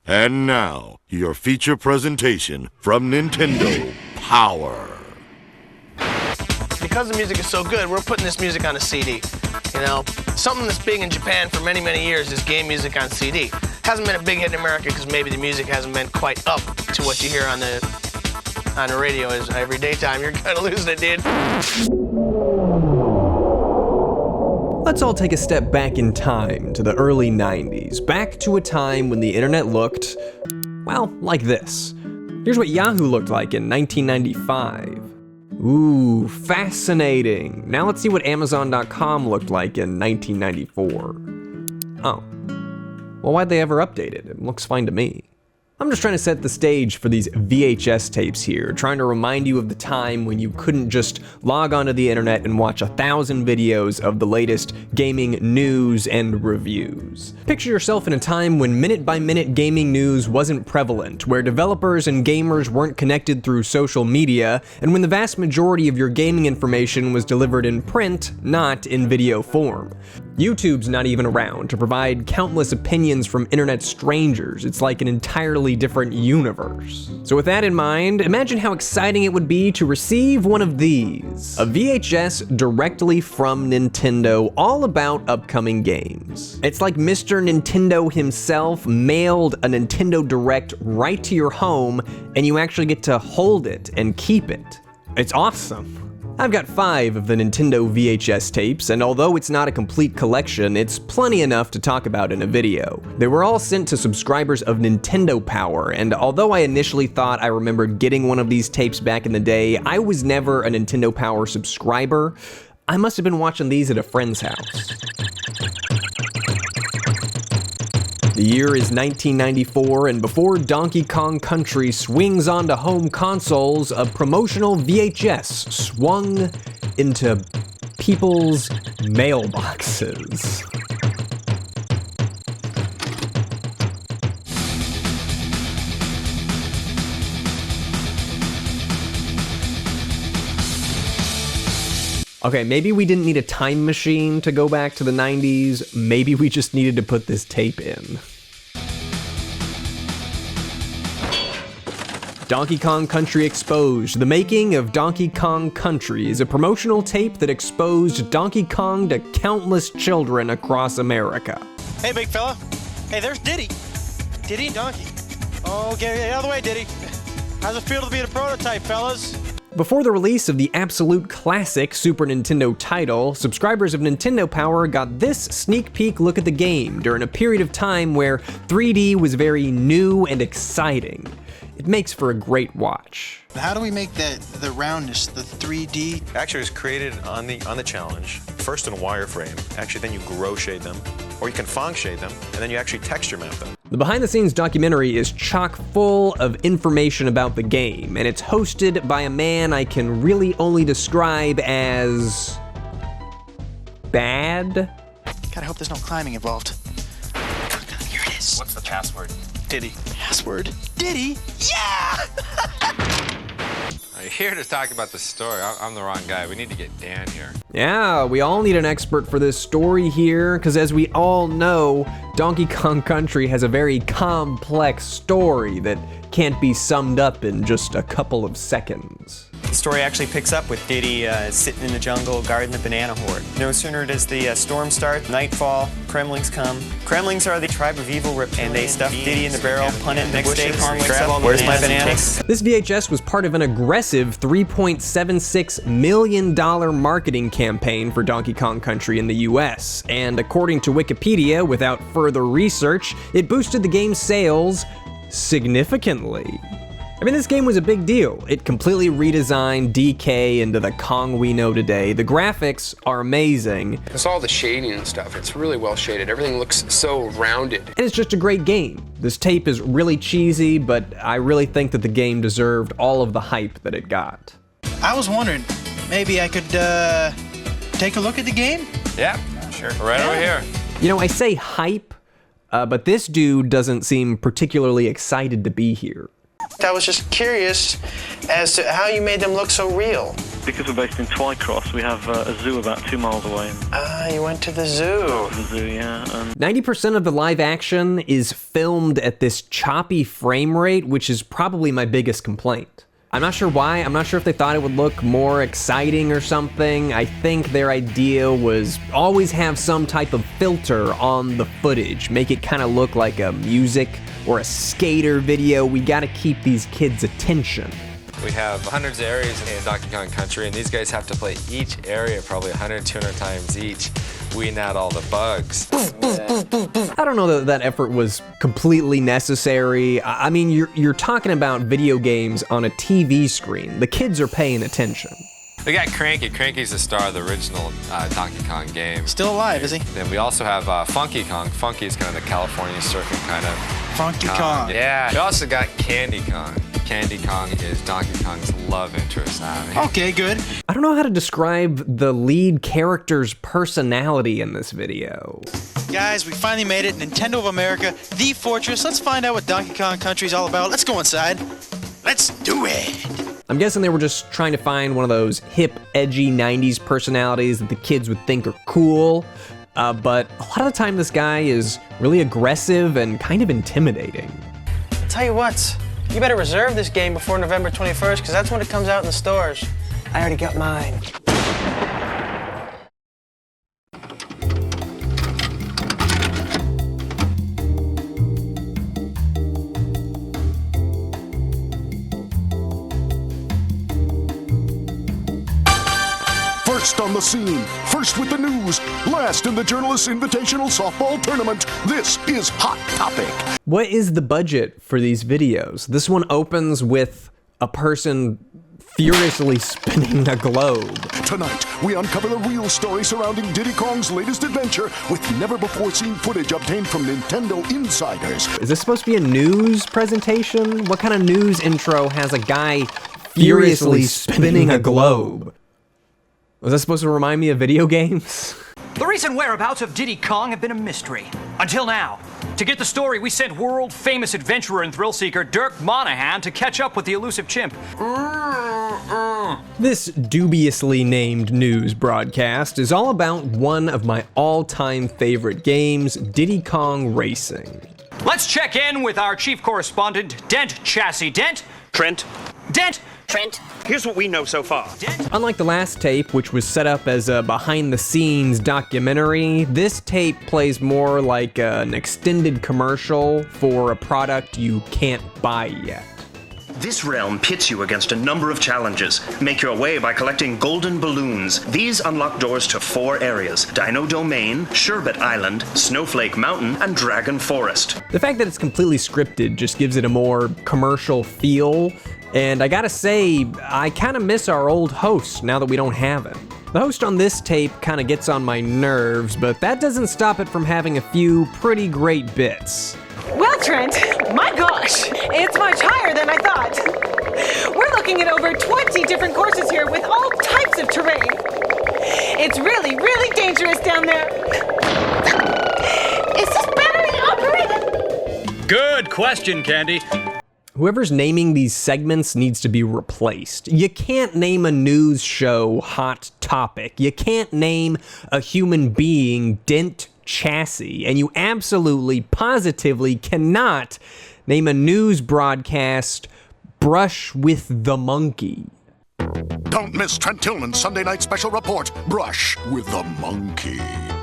And now, your feature presentation from Nintendo Power. Because the music is so good, we're putting this music on a CD. You know, something that's big in Japan for many, many years is game music on CD. Hasn't been a big hit in America because maybe the music hasn't been quite up to what you hear on the radio is every daytime. You're kind of losing it, dude. Let's all take a step back in time to the early 90s, back to a time when the internet looked, well, like this. Here's what Yahoo looked like in 1995. Ooh, fascinating. Now let's see what Amazon.com looked like in 1994. Oh. Well, why'd they ever update it? It looks fine to me. I'm just trying to set the stage for these VHS tapes here, trying to remind you of the time when you couldn't just log onto the internet and watch 1,000 videos of the latest gaming news and reviews. Picture yourself in a time when minute-by-minute gaming news wasn't prevalent, where developers and gamers weren't connected through social media, and when the vast majority of your gaming information was delivered in print, not in video form. YouTube's not even around to provide countless opinions from internet strangers. It's like an entirely different universe. So with that in mind, imagine how exciting it would be to receive one of these. A VHS directly from Nintendo, all about upcoming games. It's like Mr. Nintendo himself mailed a Nintendo Direct right to your home, and you actually get to hold it and keep it. It's awesome. I've got 5 of the Nintendo VHS tapes, and although it's not a complete collection, it's plenty enough to talk about in a video. They were all sent to subscribers of Nintendo Power, and although I initially thought I remembered getting one of these tapes back in the day, I was never a Nintendo Power subscriber. I must have been watching these at a friend's house. The year is 1994, and before Donkey Kong Country swings onto home consoles, a promotional VHS swung into people's mailboxes. Okay, maybe we didn't need a time machine to go back to the 90s. Maybe we just needed to put this tape in. Donkey Kong Country Exposed. The Making of Donkey Kong Country is a promotional tape that exposed Donkey Kong to countless children across America. Hey, big fella. Hey, there's Diddy. Diddy and Donkey. Oh, get out of the way, Diddy. How's it feel to be the prototype, fellas? Before the release of the absolute classic Super Nintendo title, subscribers of Nintendo Power got this sneak peek look at the game during a period of time where 3D was very new and exciting. It makes for a great watch. How do we make the roundness, the 3D? Actually, it was created on the challenge, first in wireframe. Actually, then you grow shade them, or you can Phong shade them, and then you actually texture map them. The behind-the-scenes documentary is chock full of information about the game, and it's hosted by a man I can really only describe as bad. God, I hope there's no climbing involved. Here it is. What's the password? Diddy. Password. Diddy? Yeah! You're here to talk about the story. I'm the wrong guy. We need to get Dan here. Yeah, we all need an expert for this story here, because as we all know, Donkey Kong Country has a very complex story that can't be summed up in just a couple of seconds. The story actually picks up with Diddy sitting in the jungle guarding the banana horde. No sooner does the storm start, nightfall, Kremlings come. Kremlings are the tribe of evil reptilians, and they stuff Diddy in the barrel, punt it in the bushes, grab all the bananas. Where's my bananas? This VHS was part of an aggressive $3.76 million marketing campaign for Donkey Kong Country in the US, and according to Wikipedia, without further research, it boosted the game's sales significantly. I mean, this game was a big deal. It completely redesigned DK into the Kong we know today. The graphics are amazing. It's all the shading and stuff. It's really well shaded. Everything looks so rounded. And it's just a great game. This tape is really cheesy, but I really think that the game deserved all of the hype that it got. I was wondering, maybe I could take a look at the game? Yeah, sure. Right over here. You know, I say hype, but this dude doesn't seem particularly excited to be here. I was just curious as to how you made them look so real. Because we're based in Twycross, we have a zoo about 2 miles away. Ah, you went to the zoo. The zoo, yeah. 90% of the live action is filmed at this choppy frame rate, which is probably my biggest complaint. I'm not sure why. I'm not sure if they thought it would look more exciting or something. I think their idea was always have some type of filter on the footage, make it kind of look like a music or a skater video. We gotta keep these kids' attention. We have hundreds of areas in Donkey Kong Country, and these guys have to play each area probably 100, 200 times each, weeding out all the bugs. I don't know that effort was completely necessary. I mean, you're talking about video games on a TV screen. The kids are paying attention. We got Cranky. Cranky's the star of the original Donkey Kong game. Still alive, is he? Then we also have Funky Kong. Funky is kind of the California surfing kind of Funky Kong. Yeah. We also got Candy Kong. Candy Kong is Donkey Kong's love interest. Okay, good. I don't know how to describe the lead character's personality in this video. Guys, we finally made it. Nintendo of America, the fortress. Let's find out what Donkey Kong Country is all about. Let's go inside. Let's do it. I'm guessing they were just trying to find one of those hip, edgy 90s personalities that the kids would think are cool. But a lot of the time this guy is really aggressive and kind of intimidating. I'll tell you what, you better reserve this game before November 21st, because that's when it comes out in the stores. I already got mine. First on the scene, first with the news, last in the Journalists' Invitational Softball Tournament, this is Hot Topic. What is the budget for these videos? This one opens with a person furiously spinning a globe. Tonight, we uncover the real story surrounding Diddy Kong's latest adventure with never-before-seen footage obtained from Nintendo insiders. Is this supposed to be a news presentation? What kind of news intro has a guy furiously spinning a globe? Was that supposed to remind me of video games? The recent whereabouts of Diddy Kong have been a mystery. Until now. To get the story, we sent world-famous adventurer and thrill-seeker Dirk Monahan to catch up with the elusive chimp. This dubiously named news broadcast is all about one of my all-time favorite games, Diddy Kong Racing. Let's check in with our chief correspondent, Dent Chassis. Dent? Trent? Dent? Trent? Here's what we know so far. Unlike the last tape, which was set up as a behind-the-scenes documentary, this tape plays more like an extended commercial for a product you can't buy yet. This realm pits you against a number of challenges. Make your way by collecting golden balloons. These unlock doors to 4 areas: Dino Domain, Sherbet Island, Snowflake Mountain, and Dragon Forest. The fact that it's completely scripted just gives it a more commercial feel, and I gotta say, I kinda miss our old host now that we don't have him. The host on this tape kinda gets on my nerves, but that doesn't stop it from having a few pretty great bits. Well, Trent, my gosh, it's much higher than I thought. We're looking at over 20 different courses here with all types of terrain. It's really, really dangerous down there. Is this battery operated? Good question, Candy. Whoever's naming these segments needs to be replaced. You can't name a news show Hot Topic. You can't name a human being Dent Chassis. And you absolutely, positively cannot name a news broadcast Brush with the Monkey. Don't miss Trent Tillman's Sunday night special report, Brush with the Monkey.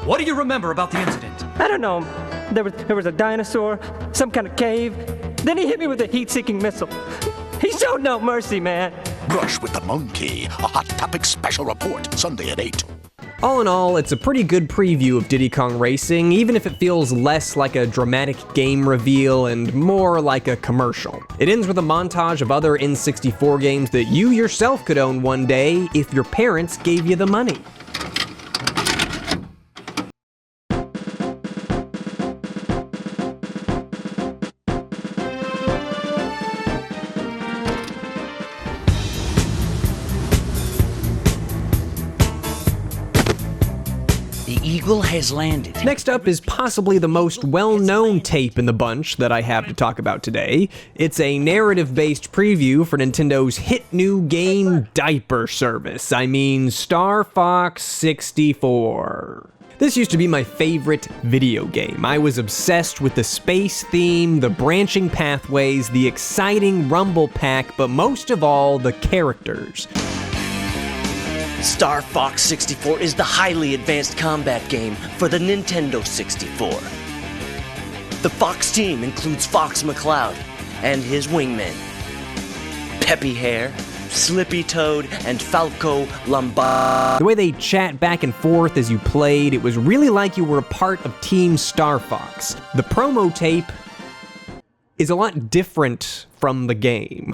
What do you remember about the incident? I don't know. There was a dinosaur, some kind of cave. Then he hit me with a heat-seeking missile. He showed no mercy, man. Brush with the Monkey, a Hot Topic special report, Sunday at 8. All in all, it's a pretty good preview of Diddy Kong Racing, even if it feels less like a dramatic game reveal and more like a commercial. It ends with a montage of other N64 games that you yourself could own one day if your parents gave you the money. eagle has landed. Next up is possibly the most well-known tape in the bunch that I have to talk about today. It's a narrative-based preview for Nintendo's hit new game diaper service. I mean, Star Fox 64. This used to be my favorite video game. I was obsessed with the space theme, the branching pathways, the exciting rumble pack, but most of all, the characters. Star Fox 64 is the highly advanced combat game for the Nintendo 64. The Fox team includes Fox McCloud and his wingmen, Peppy Hair, Slippy Toad, and Falco Lombardi. The way they chat back and forth as you played, it was really like you were a part of Team Star Fox. The promo tape is a lot different from the game.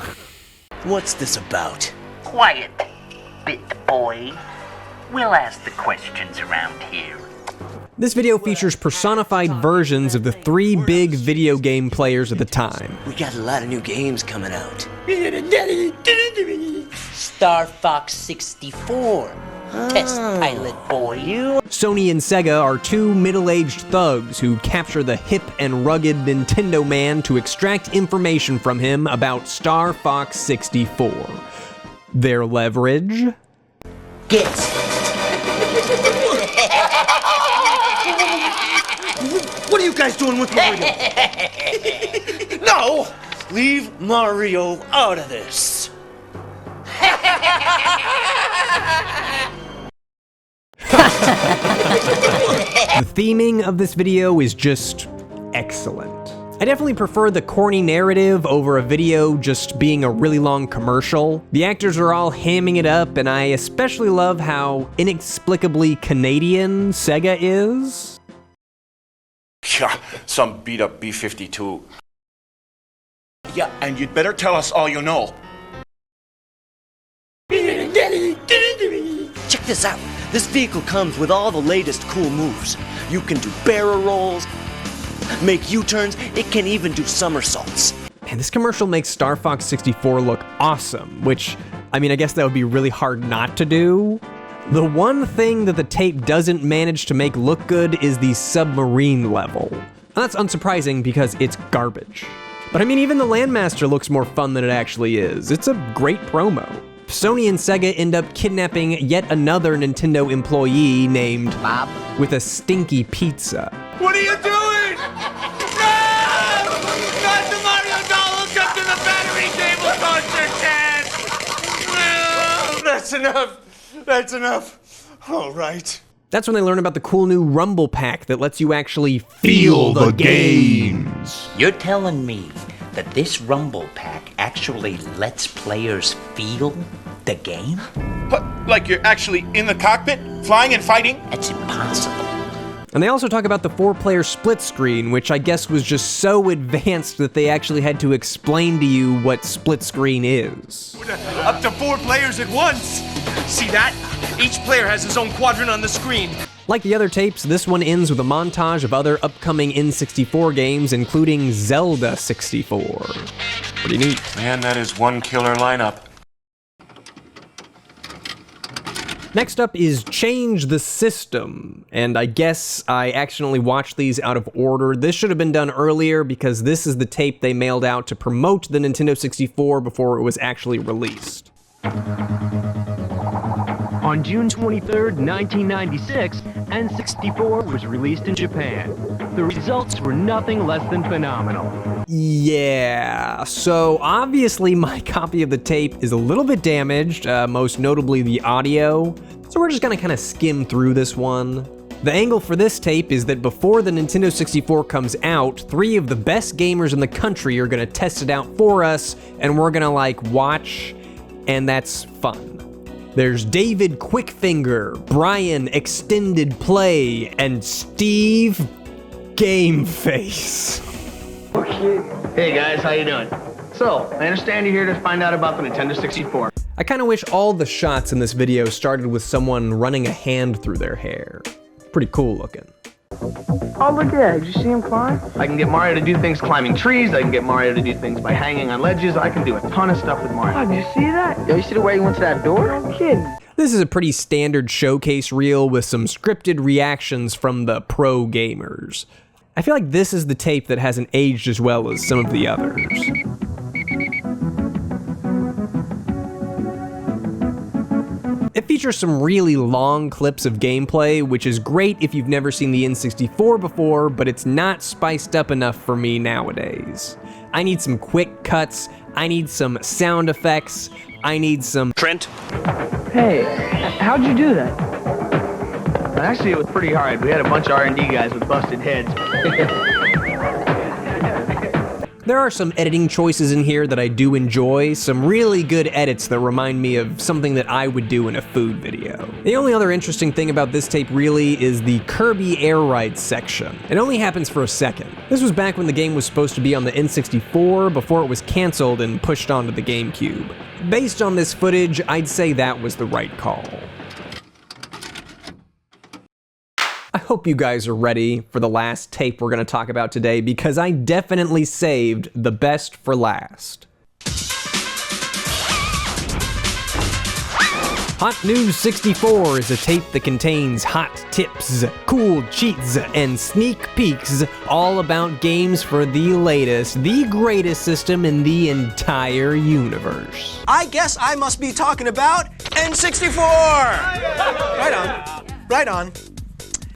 What's this about? Quiet, bit boy. We'll ask the questions around here. This video features personified versions of the three big video game players at the time. We got a lot of new games coming out. Star Fox 64. Test pilot boy. Sony and Sega are two middle-aged thugs who capture the hip and rugged Nintendo man to extract information from him about Star Fox 64. Their leverage? Guess. What are you guys doing with Mario? No! Leave Mario out of this. The theming of this video is just excellent. I definitely prefer the corny narrative over a video just being a really long commercial. The actors are all hamming it up, and I especially love how inexplicably Canadian Sega is. Yeah, some beat-up B-52. Yeah, and you'd better tell us all you know. Check this out. This vehicle comes with all the latest cool moves. You can do barrel rolls, make U-turns, it can even do somersaults. Man, this commercial makes Star Fox 64 look awesome, which, I mean, I guess that would be really hard not to do. The one thing that the tape doesn't manage to make look good is the submarine level. And that's unsurprising because it's garbage. But I mean, even the Landmaster looks more fun than it actually is. It's a great promo. Sony and Sega end up kidnapping yet another Nintendo employee named Bob with a stinky pizza. What are you doing? No! Not the Mario doll hooked up to the battery cable toaster, Ted! No! That's enough. That's enough. All right. That's when they learn about the cool new Rumble Pack that lets you actually feel the games. You're telling me that this Rumble Pack actually lets players feel the game? What, like you're actually in the cockpit, flying and fighting? That's impossible. And they also talk about the 4-player split screen, which I guess was just so advanced that they actually had to explain to you what split screen is. Up to 4 players at once. See that? Each player has his own quadrant on the screen. Like the other tapes, this one ends with a montage of other upcoming N64 games, including Zelda 64. Pretty neat. Man, that is one killer lineup. Next up is Change the System, and I guess I accidentally watched these out of order. This should have been done earlier because this is the tape they mailed out to promote the Nintendo 64 before it was actually released. On June 23rd, 1996, N64 was released in Japan. The results were nothing less than phenomenal. Yeah, so obviously my copy of the tape is a little bit damaged, most notably the audio, so we're just gonna kind of skim through this one. The angle for this tape is that before the Nintendo 64 comes out, 3 of the best gamers in the country are gonna test it out for us, and we're gonna like watch, and that's fun. There's David Quickfinger, Brian Extended Play, and Steve Game Face. Hey guys, how you doing? So, I understand you're here to find out about the Nintendo 64. I kind of wish all the shots in this video started with someone running a hand through their hair. Pretty cool looking. Oh, look at that. Did you see him climb? I can get Mario to do things climbing trees. I can get Mario to do things by hanging on ledges. I can do a ton of stuff with Mario. Oh, did you see that? Yo, you see the way he went to that door? No kidding. This is a pretty standard showcase reel with some scripted reactions from the pro gamers. I feel like this is the tape that hasn't aged as well as some of the others. It features some really long clips of gameplay, which is great if you've never seen the N64 before, but it's not spiced up enough for me nowadays. I need some quick cuts, I need some sound effects, I need some— Trent? Hey, how'd you do that? Actually, it was pretty hard. We had a bunch of R&D guys with busted heads. There are some editing choices in here that I do enjoy, some really good edits that remind me of something that I would do in a food video. The only other interesting thing about this tape really is the Kirby Air Ride section. It only happens for a second. This was back when the game was supposed to be on the N64 before it was canceled and pushed onto the GameCube. Based on this footage, I'd say that was the right call. I hope you guys are ready for the last tape we're going to talk about today, because I definitely saved the best for last. Hot News 64 is a tape that contains hot tips, cool cheats, and sneak peeks all about games for the latest, the greatest system in the entire universe. I guess I must be talking about N64! Right on. Right on.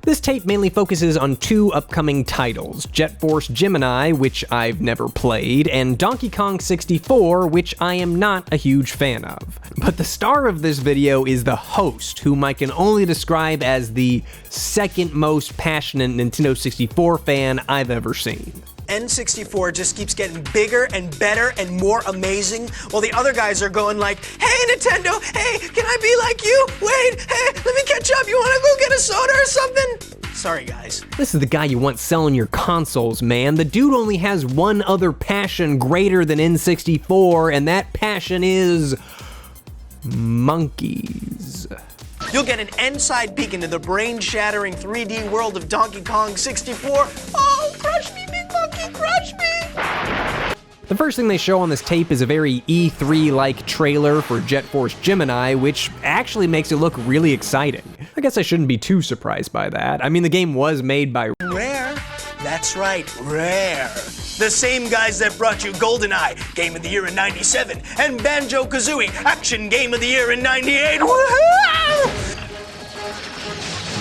This tape mainly focuses on two upcoming titles, Jet Force Gemini, which I've never played, and Donkey Kong 64, which I am not a huge fan of. But the star of this video is the host, whom I can only describe as the second most passionate Nintendo 64 fan I've ever seen. N64 just keeps getting bigger and better and more amazing, while the other guys are going like, hey Nintendo, hey, can I be like you? Wait, hey, let me catch up, you wanna go get a soda or something? Sorry guys. This is the guy you want selling your consoles, man. The dude only has one other passion greater than N64, and that passion is monkeys. You'll get an inside peek into the brain-shattering 3D world of Donkey Kong 64. Oh, crush me, big monkey, crush me! The first thing they show on this tape is a very E3-like trailer for Jet Force Gemini, which actually makes it look really exciting. I guess I shouldn't be too surprised by that. I mean, the game was made by Rare. That's right, Rare. The same guys that brought you GoldenEye, Game of the Year in '97, and Banjo-Kazooie, Action Game of the Year in '98. Woohoo!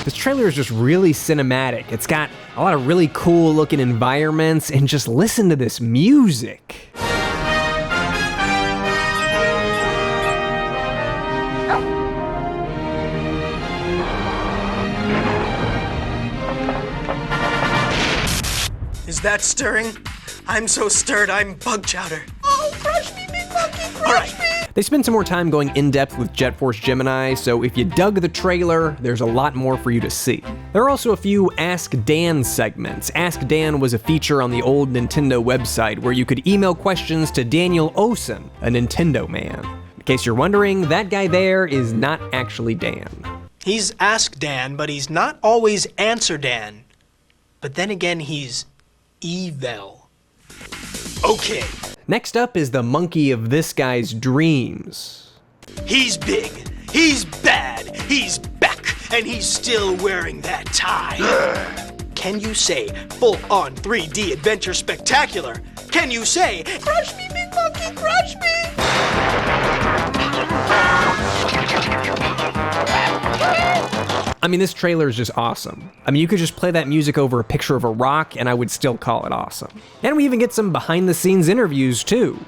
This trailer is just really cinematic. It's got a lot of really cool looking environments, and just listen to this music. Is that stirring? I'm so stirred, I'm bug chowder. Oh, crush me, big monkey, crush me! They spend some more time going in-depth with Jet Force Gemini, so if you dug the trailer, there's a lot more for you to see. There are also a few Ask Dan segments. Ask Dan was a feature on the old Nintendo website where you could email questions to Daniel Olsen, a Nintendo man. In case you're wondering, that guy there is not actually Dan. He's Ask Dan, but he's not always Answer Dan. But then again, he's evil. Okay. Next up is the monkey of this guy's dreams. He's big, he's bad, he's back, and he's still wearing that tie. Can you say full-on 3D adventure spectacular? Can you say, crush me, big monkey, crush me? I mean, this trailer is just awesome. I mean, you could just play that music over a picture of a rock and I would still call it awesome. And we even get some behind-the-scenes interviews, too.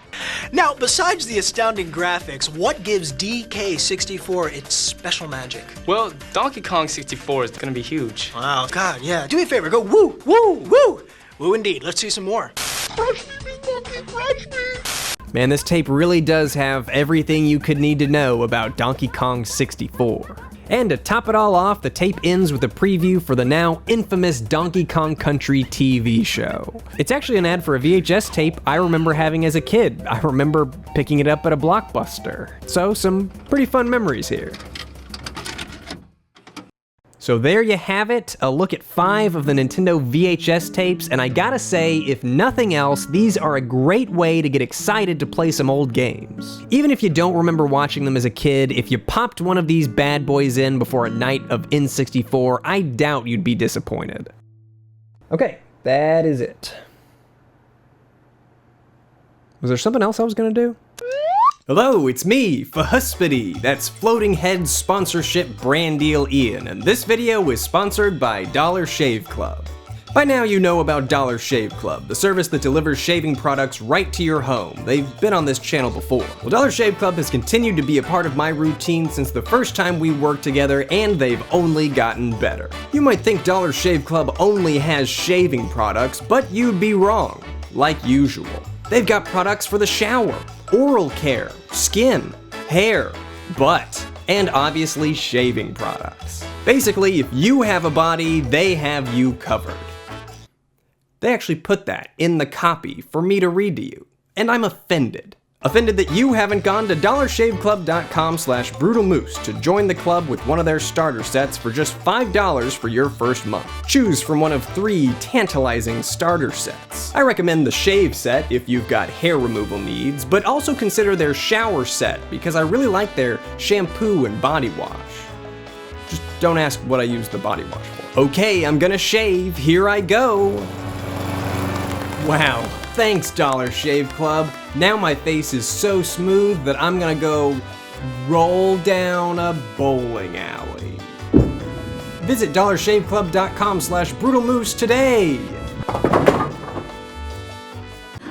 Now, besides the astounding graphics, what gives DK64 its special magic? Well, Donkey Kong 64 is gonna be huge. Wow, God, yeah. Do me a favor, go woo, woo, woo! Woo indeed, let's see some more. Crush me, big monkey, crush me! Man, this tape really does have everything you could need to know about Donkey Kong 64. And to top it all off, the tape ends with a preview for the now infamous Donkey Kong Country TV show. It's actually an ad for a VHS tape I remember having as a kid. I remember picking it up at a Blockbuster. So, some pretty fun memories here. So there you have it, a look at 5 of the Nintendo VHS tapes, and I gotta say, if nothing else, these are a great way to get excited to play some old games. Even if you don't remember watching them as a kid, if you popped one of these bad boys in before a night of N64, I doubt you'd be disappointed. Okay, that is it. Was there something else I was gonna do? Hello, it's me, Fahuspity, that's Floating Head Sponsorship Brand Deal Ian, and this video is sponsored by Dollar Shave Club. By now you know about Dollar Shave Club, the service that delivers shaving products right to your home. They've been on this channel before. Well, Dollar Shave Club has continued to be a part of my routine since the first time we worked together, and they've only gotten better. You might think Dollar Shave Club only has shaving products, but you'd be wrong, like usual. They've got products for the shower, oral care, skin, hair, butt, and obviously shaving products. Basically, if you have a body, they have you covered. They actually put that in the copy for me to read to you, and I'm offended. Offended that you haven't gone to dollarshaveclub.com/brutalmoose to join the club with one of their starter sets for just $5 for your first month. Choose from one of 3 tantalizing starter sets. I recommend the shave set if you've got hair removal needs, but also consider their shower set because I really like their shampoo and body wash. Just don't ask what I use the body wash for. Okay, I'm gonna shave, here I go. Wow. Thanks, Dollar Shave Club. Now my face is so smooth that I'm gonna go roll down a bowling alley. Visit dollarshaveclub.com/brutalmoose today.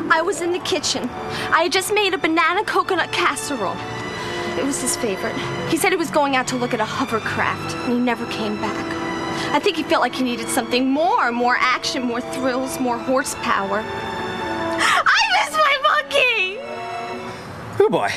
I was in the kitchen. I had just made a banana coconut casserole. It was his favorite. He said he was going out to look at a hovercraft, and he never came back. I think he felt like he needed something more action, more thrills, more horsepower. I miss my monkey! Oh boy.